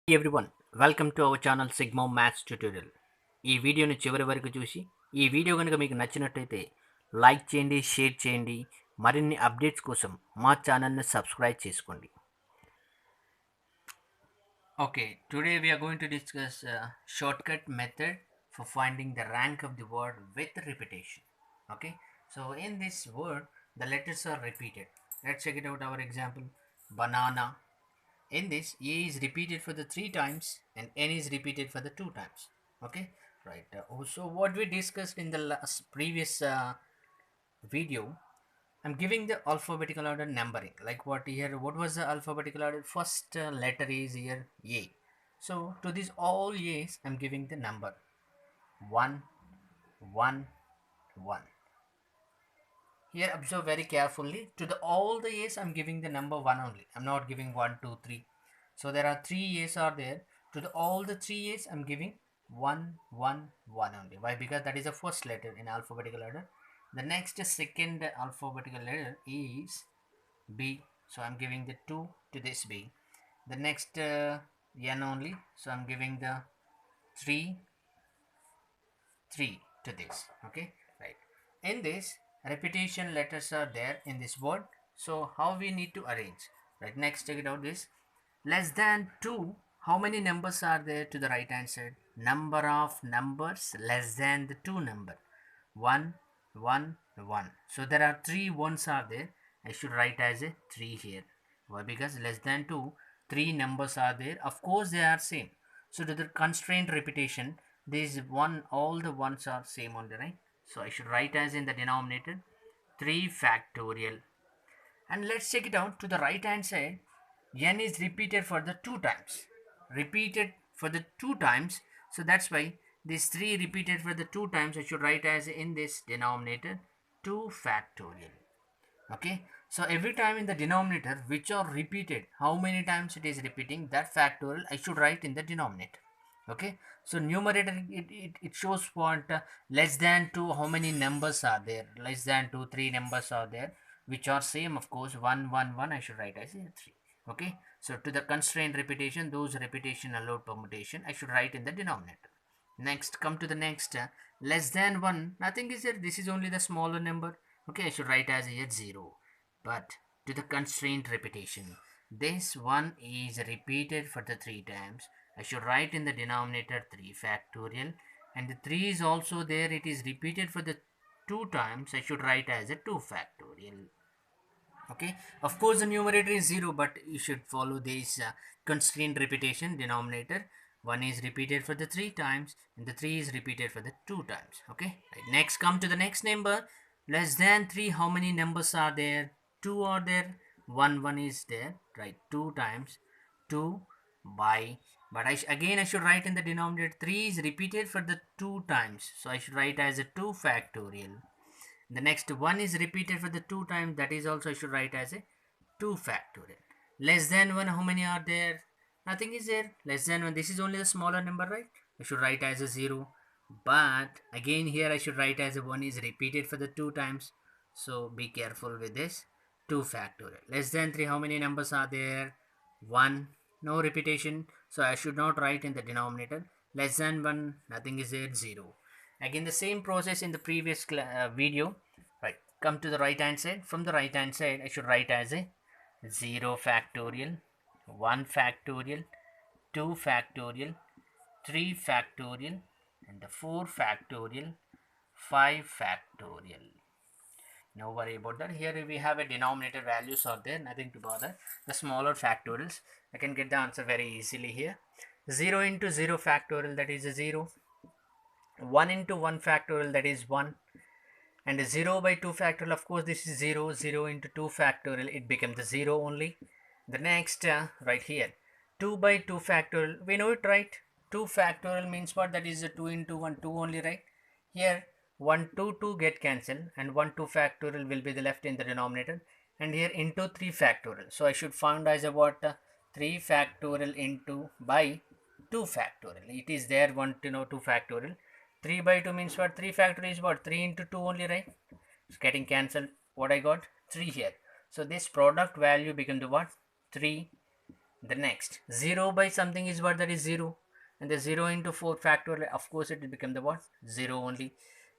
Hey everyone, welcome to our channel sigma maths tutorial. ఈ వీడియోని చివరి వరకు చూసి ఈ వీడియో కనుక మీకు నచ్చినట్టయితే లైక్ చేయండి, షేర్ చేయండి. మరిన్ని అప్డేట్స్ కోసం మా ఛానల్ని సబ్స్క్రైబ్ చేసుకోండి. Okay, today we are going to discuss a shortcut method for finding the rank of the word with repetition. Okay, so in this word the letters are repeated. Let's check it out. Our example: banana. In this, A is repeated for the 3 times and N is repeated for the 2 times. Okay, right. So what we discussed in the previous video, I'm giving the alphabetical order numbering. Like what here, what was the alphabetical order? First letter is here A. So to these all A's, I'm giving the number 1, 1, 1. Here observe very carefully. To the all the A's, I'm giving the number 1 only. I'm not giving 1, 2, 3. So there are 3 A's are there. To the all the 3 A's, I'm giving 1, 1, 1 only. Why? Because that is the first letter in alphabetical order. The next second alphabetical letter is B. So I'm giving the 2 to this B. The next N only. So I'm giving the 3, 3 to this. Okay, right. In this, repetition letters are there in this word. So how we need to arrange? Right, next check it out. This less than 2, how many numbers are there to the right hand side? Number of numbers less than the 2 number. 1, 1, 1. So there are 3 ones are there. I should write as a 3 here. Why? Because less than 2, 3 numbers are there. Of course they are same. So to the constraint repetition, these one, all the ones are same on the right. So I should write as in the denominator 3 factorial. And let's check it out. To the right hand side, n is repeated for the 2 times. Repeated for the 2 times. So that's why this 3 repeated for the 2 times, I should write as in this denominator 2 factorial. Okay, so every time in the denominator which are repeated, how many times it is repeating, that factorial I should write in the denominator. Okay, so numerator it shows what less than 2, how many numbers are there, less than 2, 3 numbers are there which are same. Of course 1, 1, 1 I should write as a 3. Okay, so to the constraint repetition, those repetition allowed permutation I should write in the denominator. Next, come to the next less than 1, nothing is there, this is only the smaller number. Okay, I should write as here 0. But to the constraint repetition, this 1 is repeated for the 3 times. I should write in the denominator 3 factorial, and the 3 is also there, it is repeated for the 2 times. I should write as a 2 factorial. Okay, of course the numerator is 0, but you should follow this constraint repetition. Denominator 1 is repeated for the 3 times and the 3 is repeated for the 2 times. Okay, right. Next, come to the next number. Less than 3, how many numbers are there? 2 are there, 1 is there, right? 2 times 2 by, but again I should write in the denominator 3 is repeated for the 2 times, so I should write as a 2 factorial. The next 1 is repeated for the 2 times, that is also I should write as a 2 factorial. Less than 1, how many are there? Nothing is there. Less than 1, this is only the smaller number, right? I should write as a 0. But again here I should write as a 1 is repeated for the 2 times. So be careful with this. 2 factorial. Less than 3, how many numbers are there? 1. No repetition. So I should not write in the denominator. Less than 1, nothing is there, 0. Again the same process in the previous video. Right, come to the right hand side. From the right hand side I should write as a 0 factorial, 1 factorial, 2 factorial, 3 factorial, and the 4 factorial, 5 factorial. No worry about that. Here we have a denominator values are there, nothing to bother. The smaller factorials, I can get the answer very easily here. 0 into 0 factorial, that is a 0. 1 into 1 factorial, that is 1. And 0 by 2 factorial, of course this is 0. 0 into 2 factorial, it becomes the 0 only. The next right here, 2 by 2 factorial, we know it, right? 2 factorial means what? That is a 2 into 1, 2 only, right? Here 1, 2, 2 get cancelled and 1, 2 factorial will be the left in the denominator, and here into 3 factorial. So I should find as a what? 3 factorial into by 2 factorial. It is there 1 to know 2 factorial. 3 by 2 means what? 3 factorial is what? 3 into 2 only, right? It's getting cancelled. What I got? 3 here. So this product value become the what? 3 The next 0 by something is what? That is 0, and the 0 into 4 factorial, of course it will become the what? 0 only.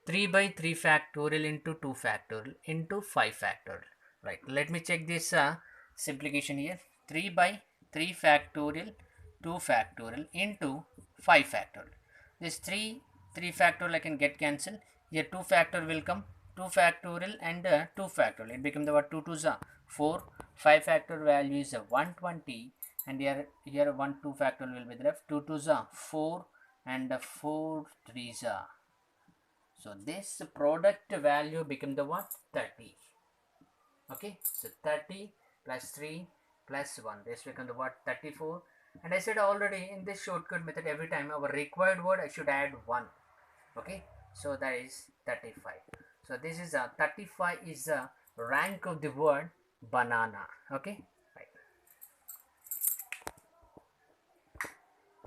3 by 3 factorial into 2 factorial into 5 factorial. Right, let me check this simplification here. 3 by 3 factorial, 2 factorial into 5 factorial. This 3 factorial I can get cancelled. Here 2 factorial will come, 2 factorial and 2 factorial. It becomes the what? 2 2s are 4. 5 factorial value is 120, and here 1 2 factorial will be left. 2 2s are 4 and 4 3s are. So this product value become the what? 30. Okay, so 30 plus 3 plus 1, this become the what? 34. And I said already in this shortcut method, every time our required word I should add 1. Okay, so that is 35. So this is a 35 is the rank of the word banana. Okay,